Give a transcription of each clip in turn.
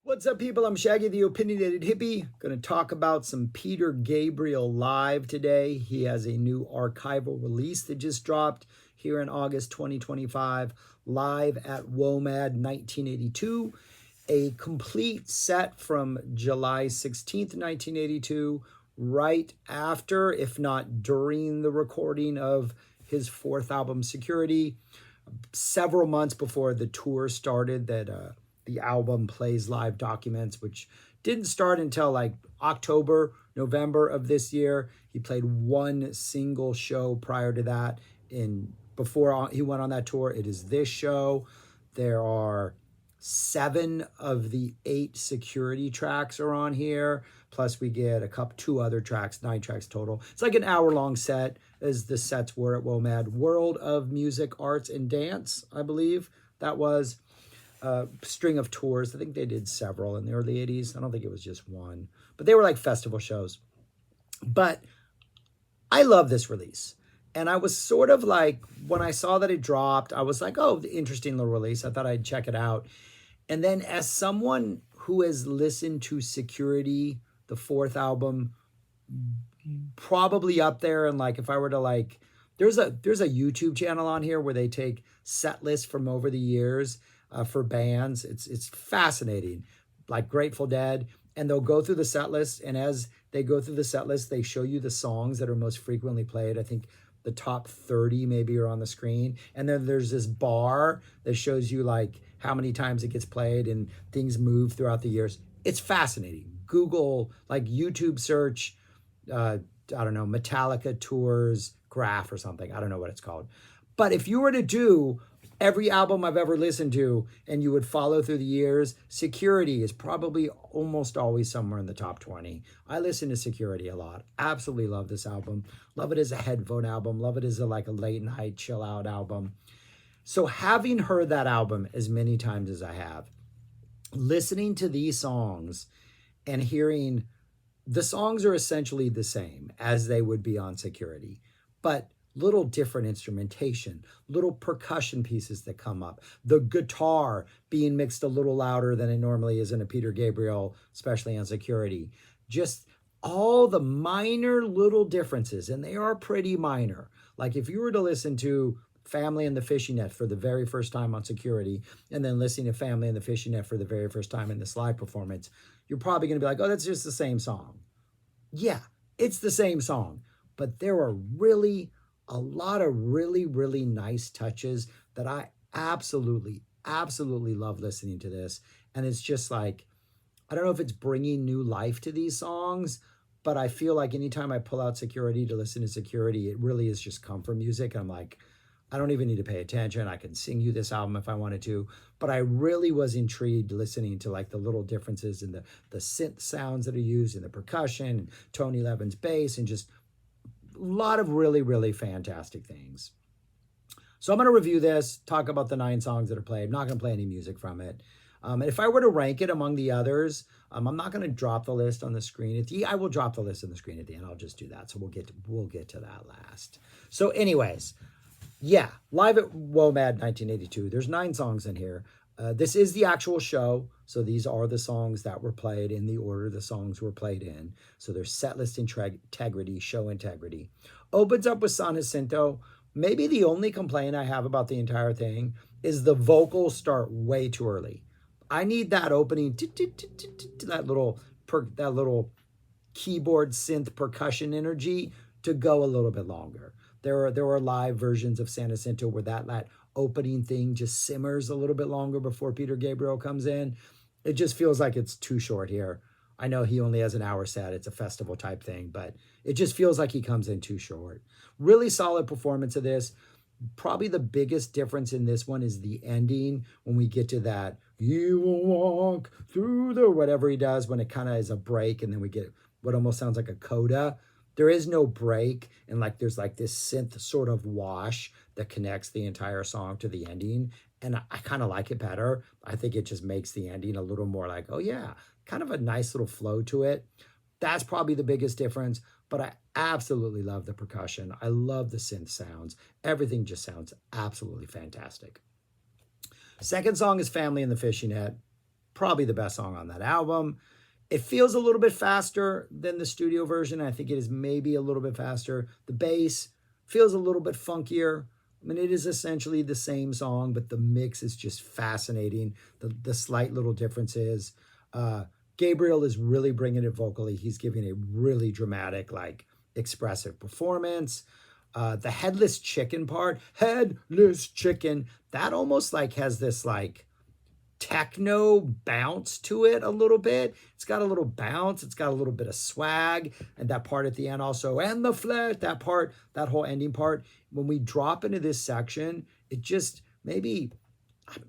What's up, people? I'm Shaggy, the Opinionated Hippie. Going to talk about some Peter Gabriel live today. He has a new archival release that just dropped here in August 2025, live at WOMAD 1982. A complete set from July 16th, 1982, right after, if not during the recording of his fourth album, Security, several months before the tour started that the album plays live documents, which didn't start until like October, November of this year. He played one single show prior to that. Before he went on that tour, it is this show. There are 7 of the 8 Security tracks are on here. Plus we get two other tracks, 9 tracks total. It's like an hour-long set, as the sets were at WOMAD. World of Music, Arts, and Dance, I believe that was. String of tours. I think they did several in the early 80s. I don't think it was just one. But they were like festival shows. But I love this release. And I was sort of like, when I saw that it dropped, I was like, oh, interesting little release. I thought I'd check it out. And then as someone who has listened to Security, the fourth album, probably up there, and like if I were to like, there's a YouTube channel on here where they take set lists from over the years for bands. It's fascinating, like Grateful Dead, and they'll go through the set list, and as they go through the set list, they show you the songs that are most frequently played. I think the top 30 maybe are on the screen, and then there's this bar that shows you like how many times it gets played and things move throughout the years. It's fascinating. Google, like YouTube search, I don't know, Metallica tours graph or something. I don't know what it's called. But if you were to do every album I've ever listened to and you would follow through the years, Security is probably almost always somewhere in the top 20. I listen to Security a lot. Absolutely love this album. Love it as a headphone album. Love it as a late night chill out album. So having heard that album as many times as I have, listening to these songs and hearing the songs are essentially the same as they would be on Security, but little different instrumentation, little percussion pieces that come up, the guitar being mixed a little louder than it normally is in a Peter Gabriel, especially on Security. Just all the minor little differences, and they are pretty minor. Like if you were to listen to Family and the Fishing Net for the very first time on Security, and then listening to Family and the Fishing Net for the very first time in this live performance, you're probably going to be like, oh, that's just the same song. Yeah, it's the same song, but there are a lot of really nice touches that I absolutely love listening to this. And it's just like, I don't know if it's bringing new life to these songs, but I feel like anytime I pull out Security to listen to Security, it really is just comfort music. I'm like, I don't even need to pay attention. I can sing you this album if I wanted to. But I really was intrigued listening to like the little differences in the synth sounds that are used, in the percussion, and Tony Levin's bass, and just a lot of really fantastic things. So I'm going to review this, talk about the 9 songs that are played. I'm not going to play any music from it. And if I were to rank it among the others, I'm not going to drop the list on the screen. I will drop the list on the screen at the end. I'll just do that. So we'll get to that last. So anyways, yeah, live at WOMAD 1982. There's 9 songs in here. This is the actual show, so these are the songs that were played in the order the songs were played in. So there's setlist integrity, show integrity. Opens up with San Jacinto. Maybe the only complaint I have about the entire thing is the vocals start way too early. I need that opening, that little keyboard synth percussion energy to go a little bit longer. There are live versions of San Jacinto where that opening thing just simmers a little bit longer before Peter Gabriel comes in. It just feels like it's too short here. I know he only has an hour set. It's a festival type thing, but it just feels like he comes in too short. Really solid performance of this. Probably the biggest difference in this one is the ending when we get to that, you will walk through the, whatever he does, when it kind of is a break, and then we get what almost sounds like a coda. There is no break, and like there's like this synth sort of wash that connects the entire song to the ending, and I kind of like it better. I think it just makes the ending a little more like, oh yeah, kind of a nice little flow to it. That's probably the biggest difference, but I absolutely love the percussion. I love the synth sounds. Everything just sounds absolutely fantastic. Second song is Family and the Fishing Net. probably the best song on that album. It feels a little bit faster than the studio version. I think it is maybe a little bit faster. The bass feels a little bit funkier. I mean, it is essentially the same song, but the mix is just fascinating. The slight little differences. Gabriel is really bringing it vocally. He's giving a really dramatic, like expressive performance. The headless chicken part, headless chicken, that almost like has this like techno bounce to it a little bit. It's got a little bounce. It's got a little bit of swag. And that part at the end also, and the flesh, that part, that whole ending part. When we drop into this section, it just maybe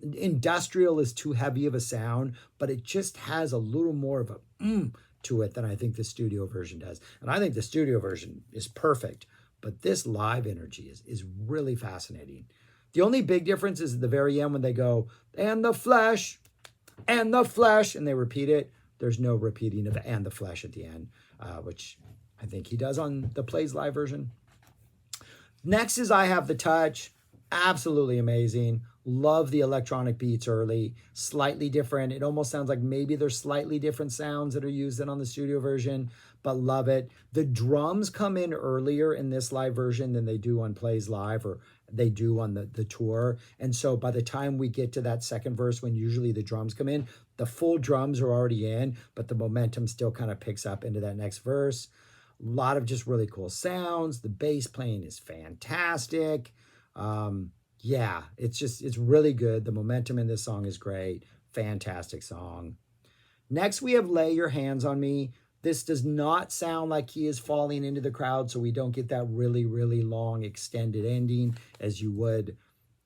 industrial is too heavy of a sound, but it just has a little more of a to it than I think the studio version does. And I think the studio version is perfect, but this live energy is really fascinating. The only big difference is at the very end when they go, and the flesh, and the flesh, and they repeat it. There's no repeating of and the flesh at the end, which I think he does on the Plays Live version. Next is I Have the Touch. Absolutely amazing. Love the electronic beats early. Slightly different. It almost sounds like maybe there's slightly different sounds that are used than on the studio version, but love it. The drums come in earlier in this live version than they do on Plays Live, or they do on the tour. And so by the time we get to that second verse, when usually the drums come in, the full drums are already in, but the momentum still kind of picks up into that next verse. A lot of just really cool sounds. The bass playing is fantastic. Yeah, it's really good. The momentum in this song is great. Fantastic song. Next, we have Lay Your Hands on Me. This does not sound like he is falling into the crowd, so we don't get that really, really long extended ending as you would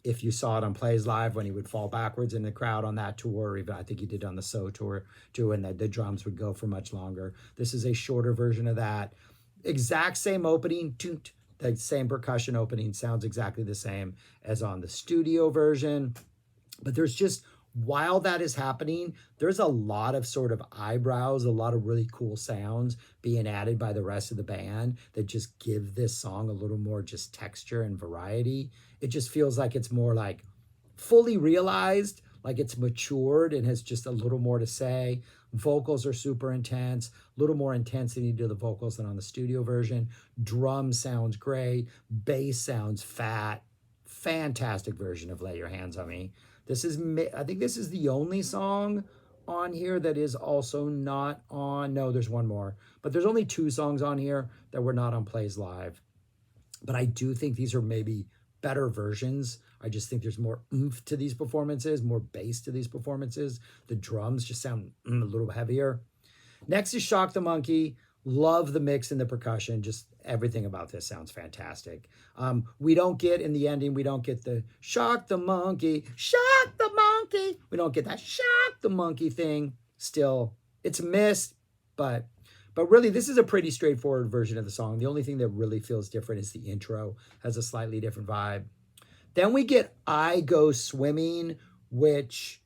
if you saw it on Plays Live when he would fall backwards in the crowd on that tour. Even I think he did on the So tour too, and the drums would go for much longer. This is a shorter version of that. Exact same opening, toot. The same percussion opening sounds exactly the same as on the studio version. But there's just, while that is happening, there's a lot of sort of eyebrows, a lot of really cool sounds being added by the rest of the band that just give this song a little more just texture and variety. It just feels like it's more like fully realized, like it's matured and has just a little more to say. Vocals are super intense, a little more intensity to the vocals than on the studio version. Drum sounds great. Bass sounds fat. Fantastic version of Lay Your Hands on Me. I think this is the only song on here that is also not on, no, there's one more, but there's only 2 songs on here that were not on Plays Live. But I do think these are maybe better versions. I just think there's more oomph to these performances, more bass to these performances. The drums just sound a little heavier. Next is Shock the Monkey. Love the mix and the percussion. Just everything about this sounds fantastic. We don't get, in the ending, we don't get the shock the monkey, shock the monkey. We don't get that shock the monkey thing. Still, it's missed, but really, this is a pretty straightforward version of the song. The only thing that really feels different is the intro. Has a slightly different vibe. Then we get I Go Swimming, which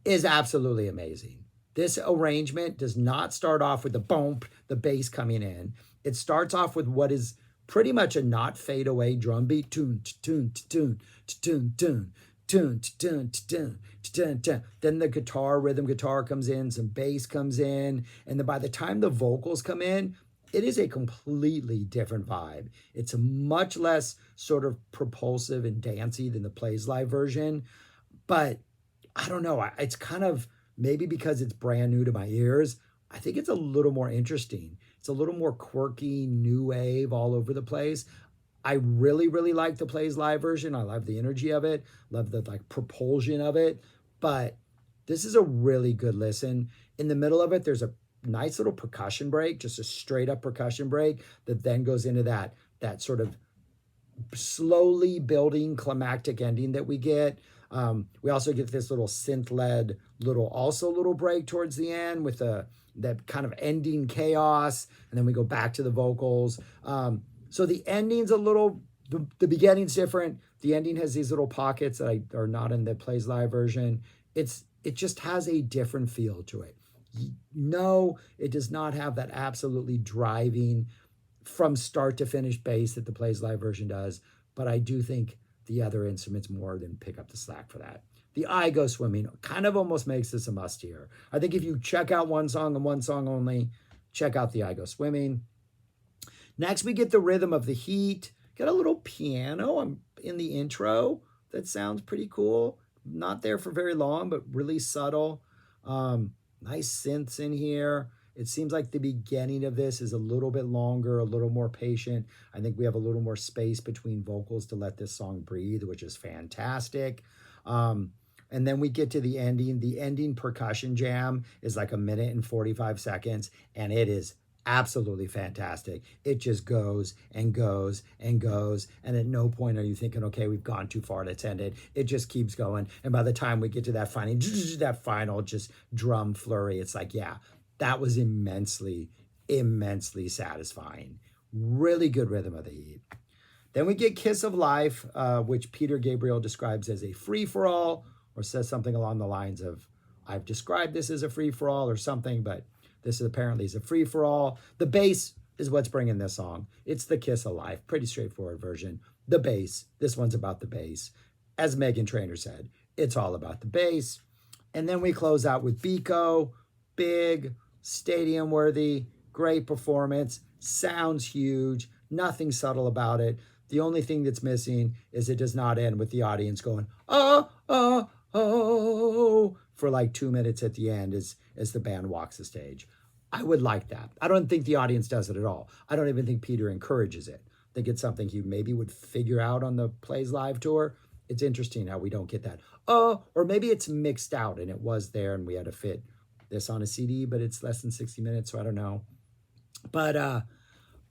is absolutely amazing. This arrangement does not start off with the boom, the bass coming in. It starts off with what is pretty much a not fade away drum beat. Tune, tune, tune, tune, tune, tune, tune, tune, tune, tune. Then the rhythm guitar comes in, some bass comes in, and then by the time the vocals come in, it is a completely different vibe. It's much less sort of propulsive and dancey than the Plays Live version, but I don't know. It's kind of, maybe because it's brand new to my ears, I think it's a little more interesting. It's a little more quirky, new wave all over the place. I really, really like the Plays Live version. I love the energy of it, love the like propulsion of it, but this is a really good listen. In the middle of it, there's a nice little percussion break, just a straight up percussion break that then goes into that sort of slowly building climactic ending that we get. We also get this little synth-led little break towards the end with that kind of ending chaos, and then we go back to the vocals. So the ending's the beginning's different. The ending has these little pockets that are not in the Plays Live version. It just has a different feel to it. No, it does not have that absolutely driving from start to finish bass that the Plays Live version does, but I do think the other instruments more than pick up the slack for that. The I Go Swimming kind of almost makes this a must hear. I think if you check out one song and one song only, check out the I Go Swimming. Next, we get the Rhythm of the Heat. Got a little piano in the intro that sounds pretty cool. Not there for very long, but really subtle. Nice synths in here. It seems like the beginning of this is a little bit longer, a little more patient. I think we have a little more space between vocals to let this song breathe, which is fantastic. And then we get to the ending. The ending percussion jam is like 1 minute and 45 seconds, and it is absolutely fantastic. It just goes and goes and goes, and at no point are you thinking, okay, we've gone too far, let's end it. It just keeps going, and by the time we get to that final just drum flurry, it's like, yeah, that was immensely satisfying. Really good Rhythm of the Heat. Then we get Kiss of Life, which Peter Gabriel describes as a free-for-all, or says something along the lines of, I've described this as a free-for-all or something, but this apparently is a free-for-all. The bass is what's bringing this song. It's the Kiss of Life. Pretty straightforward version. The bass. This one's about the bass. As Meghan Trainor said, it's all about the bass. And then we close out with Biko. Big, stadium-worthy, great performance. Sounds huge. Nothing subtle about it. The only thing that's missing is it does not end with the audience going, oh, oh, oh, for like 2 minutes at the end as the band walks the stage. I would like that. I don't think the audience does it at all. I don't even think Peter encourages it. I think it's something he maybe would figure out on the Plays Live tour. It's interesting how we don't get that. Oh, or maybe it's mixed out and it was there and we had to fit this on a CD, but it's less than 60 minutes, so I don't know. But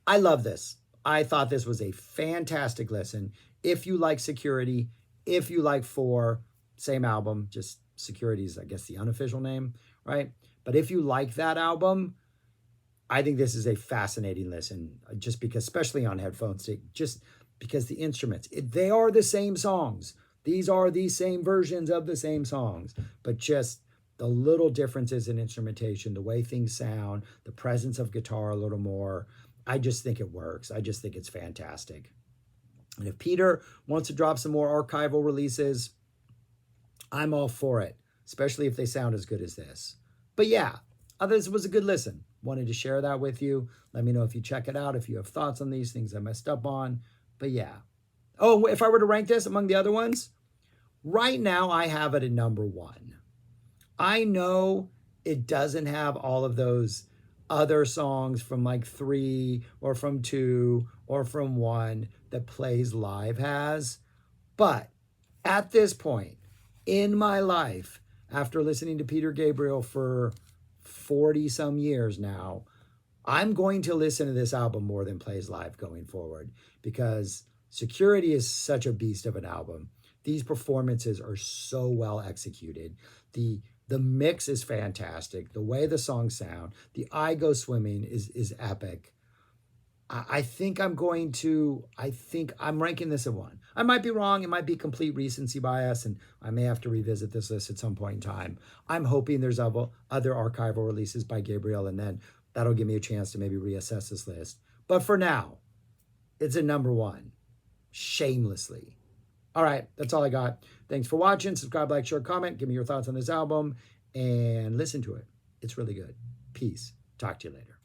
I love this. I thought this was a fantastic listen. If you like Security, if you like 4, same album, just Security is, I guess, the unofficial name, right? But if you like that album, I think this is a fascinating listen, just because, especially on headphones, just because the instruments, they are the same songs. These are the same versions of the same songs, but just the little differences in instrumentation, the way things sound, the presence of guitar a little more. I just think it works. I just think it's fantastic. And if Peter wants to drop some more archival releases, I'm all for it, especially if they sound as good as this. But yeah, this was a good listen. Wanted to share that with you. Let me know if you check it out, if you have thoughts on these things I messed up on. But yeah. Oh, if I were to rank this among the other ones, right now I have it at number 1. I know it doesn't have all of those other songs from like 3 or from 2 or from 1 that Plays Live has. But at this point in my life, after listening to Peter Gabriel for 40 some years now, I'm going to listen to this album more than Plays Live going forward, because Security is such a beast of an album. These performances are so well executed. The mix is fantastic. The way the songs sound, the I Go Swimming is epic. I think I'm ranking this at 1. I might be wrong. It might be complete recency bias, and I may have to revisit this list at some point in time. I'm hoping there's other archival releases by Gabriel, and then that'll give me a chance to maybe reassess this list. But for now, it's at number 1, shamelessly. All right, that's all I got. Thanks for watching. Subscribe, like, share, comment. Give me your thoughts on this album and listen to it. It's really good. Peace. Talk to you later.